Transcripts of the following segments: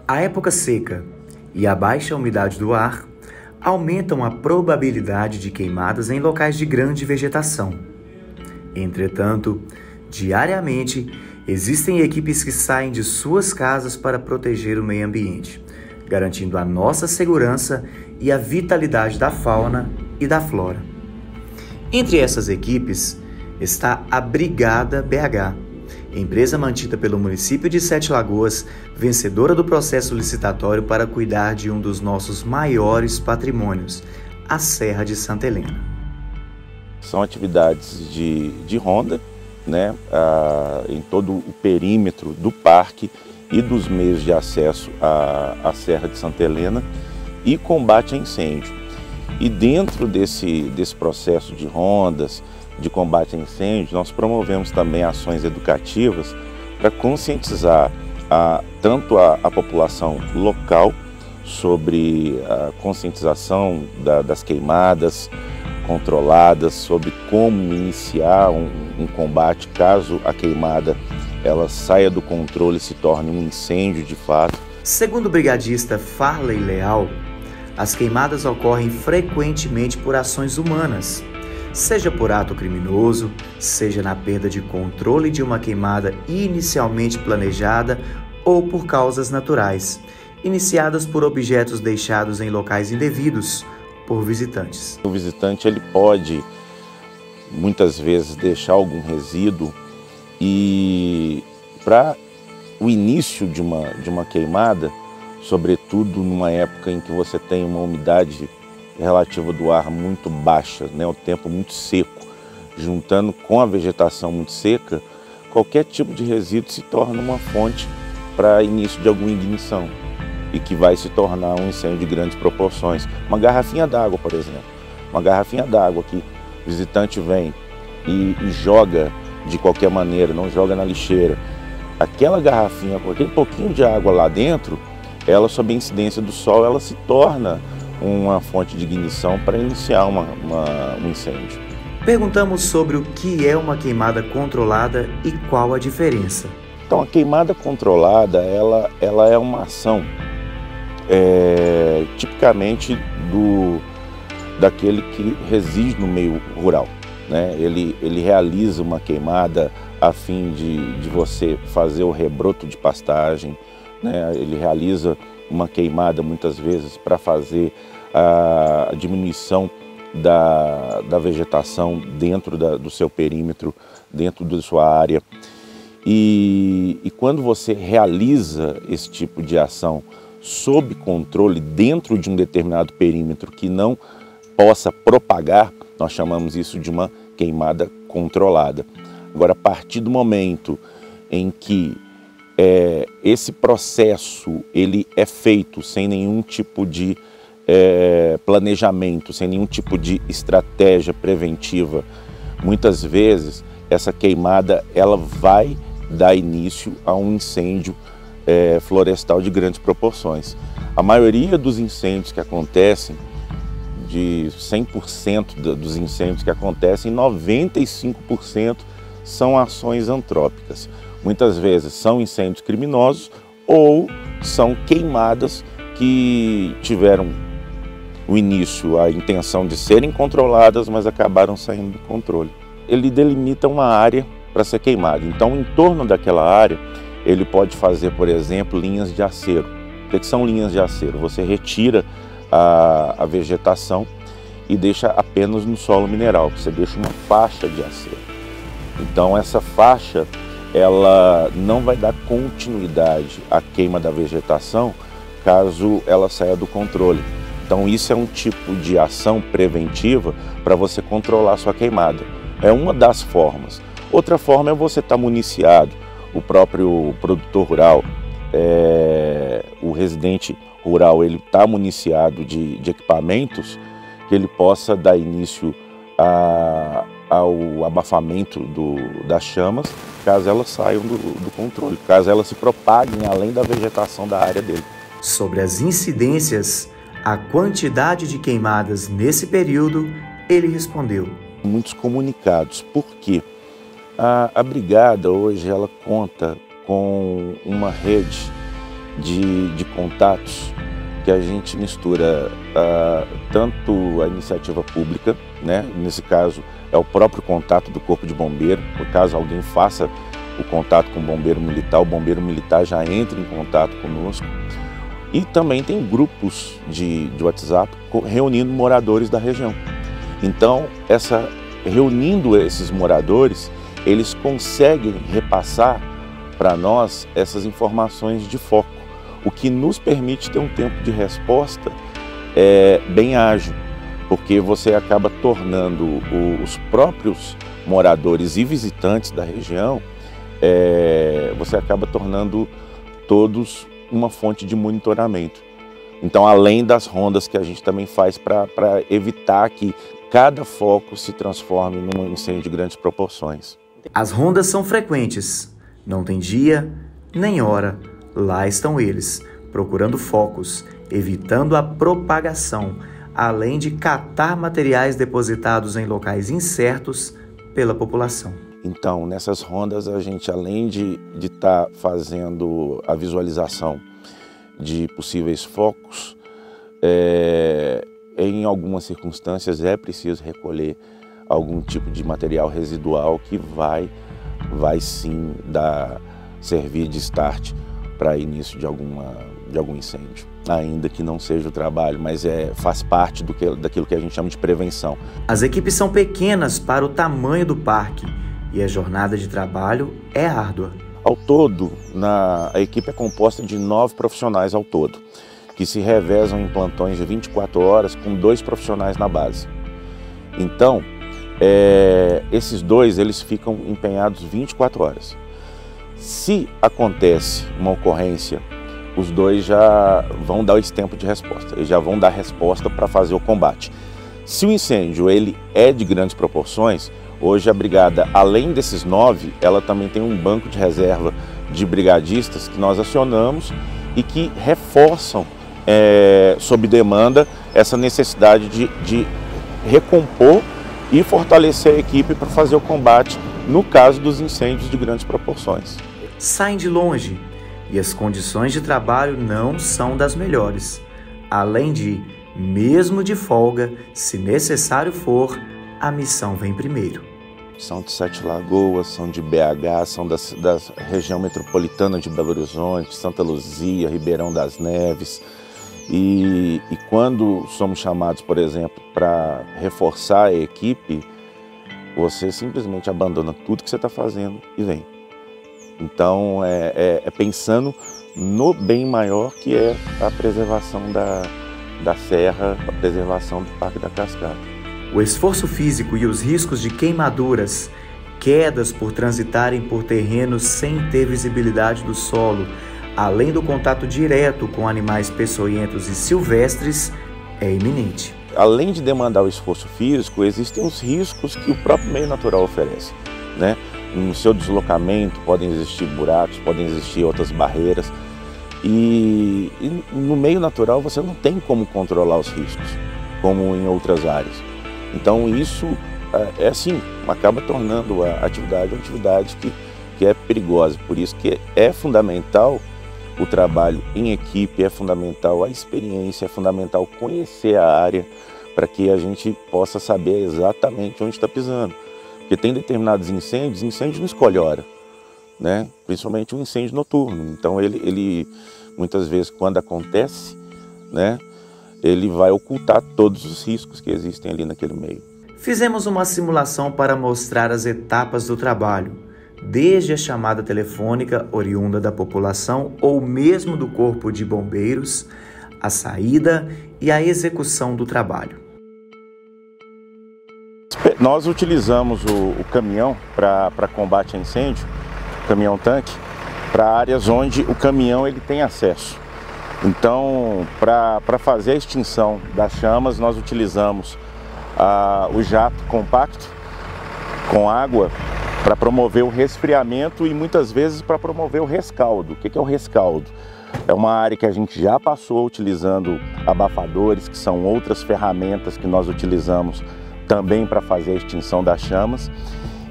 A época seca e a baixa umidade do ar aumentam a probabilidade de queimadas em locais de grande vegetação. Entretanto, diariamente, existem equipes que saem de suas casas para proteger o meio ambiente, garantindo a nossa segurança e a vitalidade da fauna e da flora. Entre essas equipes está a Brigada BH, empresa mantida pelo município de Sete Lagoas, vencedora do processo licitatório para cuidar de um dos nossos maiores patrimônios, a Serra de Santa Helena. São atividades de ronda, né, em todo o perímetro do parque e dos meios de acesso à Serra de Santa Helena e combate a incêndio. E dentro desse processo de rondas, de combate a incêndio, nós promovemos também ações educativas para conscientizar tanto a população local sobre a conscientização das queimadas controladas, sobre como iniciar um combate caso a queimada ela saia do controle e se torne um incêndio de fato. Segundo o brigadista Farley Leal, as queimadas ocorrem frequentemente por ações humanas, seja por ato criminoso, seja na perda de controle de uma queimada inicialmente planejada ou por causas naturais, iniciadas por objetos deixados em locais indevidos por visitantes. O visitante ele pode muitas vezes deixar algum resíduo e para o início de uma queimada, sobretudo numa época em que você tem uma umidade relativa do ar muito baixa, né, o tempo muito seco, juntando com a vegetação muito seca, qualquer tipo de resíduo se torna uma fonte para início de alguma ignição e que vai se tornar um incêndio de grandes proporções. Uma garrafinha d'água, por exemplo, uma garrafinha d'água que o visitante vem e joga de qualquer maneira, não joga na lixeira. Aquela garrafinha com aquele pouquinho de água lá dentro, ela sob a incidência do sol, ela se torna uma fonte de ignição para iniciar um incêndio. Perguntamos sobre o que é uma queimada controlada e qual a diferença. Então, a queimada controlada, ela é uma ação tipicamente daquele que reside no meio rural, né? Ele realiza uma queimada a fim de você fazer o rebroto de pastagem, né? Ele realiza uma queimada muitas vezes para fazer a diminuição da vegetação dentro do seu perímetro, dentro da sua área. E quando você realiza esse tipo de ação sob controle dentro de um determinado perímetro que não possa propagar, nós chamamos isso de uma queimada controlada. Agora, a partir do momento em que esse processo ele é feito sem nenhum tipo de planejamento, sem nenhum tipo de estratégia preventiva, muitas vezes essa queimada ela vai dar início a um incêndio florestal de grandes proporções. A maioria dos incêndios que acontecem, de 100% dos incêndios que acontecem, 95% são ações antrópicas. Muitas vezes são incêndios criminosos ou são queimadas que tiveram o início, a intenção de serem controladas, mas acabaram saindo do controle. Ele delimita uma área para ser queimada. Então, em torno daquela área, ele pode fazer, por exemplo, linhas de acero. O que são linhas de acero? Você retira a vegetação e deixa apenas no solo mineral. Você deixa uma faixa de acero. Então, essa faixa, ela não vai dar continuidade à queima da vegetação caso ela saia do controle. Então, isso é um tipo de ação preventiva para você controlar a sua queimada. É uma das formas. Outra forma é você estar municiado, o próprio produtor rural, o residente rural, ele está municiado de equipamentos que ele possa dar início ao abafamento das chamas, caso elas saiam do controle, caso elas se propaguem além da vegetação da área dele. Sobre as incidências, a quantidade de queimadas nesse período, ele respondeu: muitos comunicados. Por quê? A brigada hoje ela conta com uma rede de contatos que a gente mistura tanto a iniciativa pública, né? Nesse caso é o próprio contato do Corpo de Bombeiro, por caso alguém faça o contato com o bombeiro militar já entra em contato conosco. E também tem grupos de WhatsApp reunindo moradores da região. Então, reunindo esses moradores, eles conseguem repassar para nós essas informações de foco, o que nos permite ter um tempo de resposta bem ágil, porque você acaba tornando os próprios moradores e visitantes da região, você acaba tornando todos uma fonte de monitoramento. Então, além das rondas que a gente também faz para evitar que cada foco se transforme num incêndio de grandes proporções. As rondas são frequentes, não tem dia nem hora, lá estão eles, procurando focos, evitando a propagação, além de catar materiais depositados em locais incertos pela população. Então, nessas rondas, a gente, além de estar fazendo a visualização de possíveis focos, em algumas circunstâncias é preciso recolher algum tipo de material residual que vai sim servir de start para início de algum incêndio. Ainda que não seja o trabalho, mas faz parte daquilo que a gente chama de prevenção. As equipes são pequenas para o tamanho do parque e a jornada de trabalho é árdua. Ao todo, a equipe é composta de 9 profissionais ao todo, que se revezam em plantões de 24 horas com 2 profissionais na base. Então, esses 2 eles ficam empenhados 24 horas. Se acontece uma ocorrência, os 2 já vão dar esse tempo de resposta, eles já vão dar resposta para fazer o combate. Se o incêndio ele é de grandes proporções, hoje a brigada, além desses 9, ela também tem um banco de reserva de brigadistas que nós acionamos e que reforçam, sob demanda, essa necessidade de recompor e fortalecer a equipe para fazer o combate no caso dos incêndios de grandes proporções. Saem de longe e as condições de trabalho não são das melhores. Além de, mesmo de folga, se necessário for, a missão vem primeiro. São de Sete Lagoas, são de BH, são da região metropolitana de Belo Horizonte, Santa Luzia, Ribeirão das Neves. E quando somos chamados, por exemplo, para reforçar a equipe, você simplesmente abandona tudo que você está fazendo e vem. Então, pensando no bem maior que é a preservação da serra, a preservação do Parque da Cascata. O esforço físico e os riscos de queimaduras, quedas por transitarem por terrenos sem ter visibilidade do solo, além do contato direto com animais peçonhentos e silvestres, é iminente. Além de demandar o esforço físico, existem os riscos que o próprio meio natural oferece, né? No seu deslocamento podem existir buracos, podem existir outras barreiras e no meio natural você não tem como controlar os riscos, como em outras áreas. Então isso assim, acaba tornando a atividade uma atividade que é perigosa. Por isso que é fundamental o trabalho em equipe, é fundamental a experiência, é fundamental conhecer a área para que a gente possa saber exatamente onde está pisando. Porque tem determinados incêndios não escolhe hora, né? Principalmente um incêndio noturno. Então ele muitas vezes quando acontece, né, ele vai ocultar todos os riscos que existem ali naquele meio. Fizemos uma simulação para mostrar as etapas do trabalho, desde a chamada telefônica oriunda da população ou mesmo do Corpo de Bombeiros, a saída e a execução do trabalho. Nós utilizamos o caminhão para combate a incêndio, caminhão-tanque, para áreas onde o caminhão ele tem acesso. Então, para fazer a extinção das chamas, nós utilizamos o jato compacto com água para promover o resfriamento e muitas vezes para promover o rescaldo. O que é o rescaldo? É uma área que a gente já passou utilizando abafadores, que são outras ferramentas que nós utilizamos também para fazer a extinção das chamas.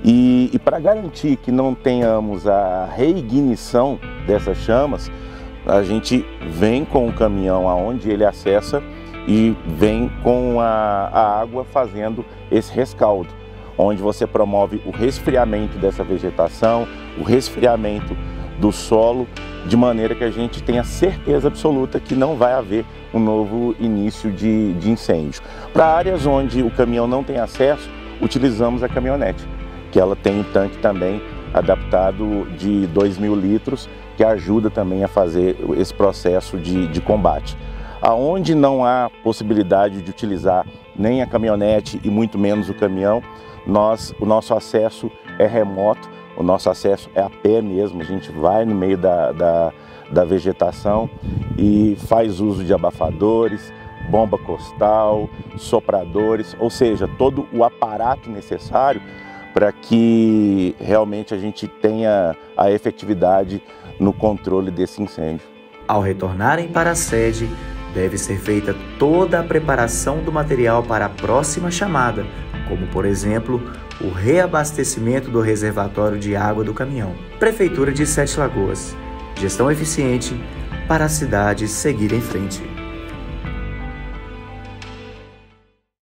E para garantir que não tenhamos a reignição dessas chamas, a gente vem com o caminhão aonde ele acessa e vem com a água fazendo esse rescaldo, onde você promove o resfriamento dessa vegetação, o resfriamento do solo, de maneira que a gente tenha certeza absoluta que não vai haver um novo início de incêndio. Para áreas onde o caminhão não tem acesso, utilizamos a caminhonete, que ela tem um tanque também adaptado de 2.000 litros, que ajuda também a fazer esse processo de combate. Aonde não há possibilidade de utilizar nem a caminhonete e muito menos o caminhão, o nosso acesso é remoto, o nosso acesso é a pé mesmo, a gente vai no meio da vegetação e faz uso de abafadores, bomba costal, sopradores, ou seja, todo o aparato necessário para que realmente a gente tenha a efetividade no controle desse incêndio. Ao retornarem para a sede, deve ser feita toda a preparação do material para a próxima chamada, como, por exemplo, o reabastecimento do reservatório de água do caminhão. Prefeitura de Sete Lagoas. Gestão eficiente para a cidade seguir em frente.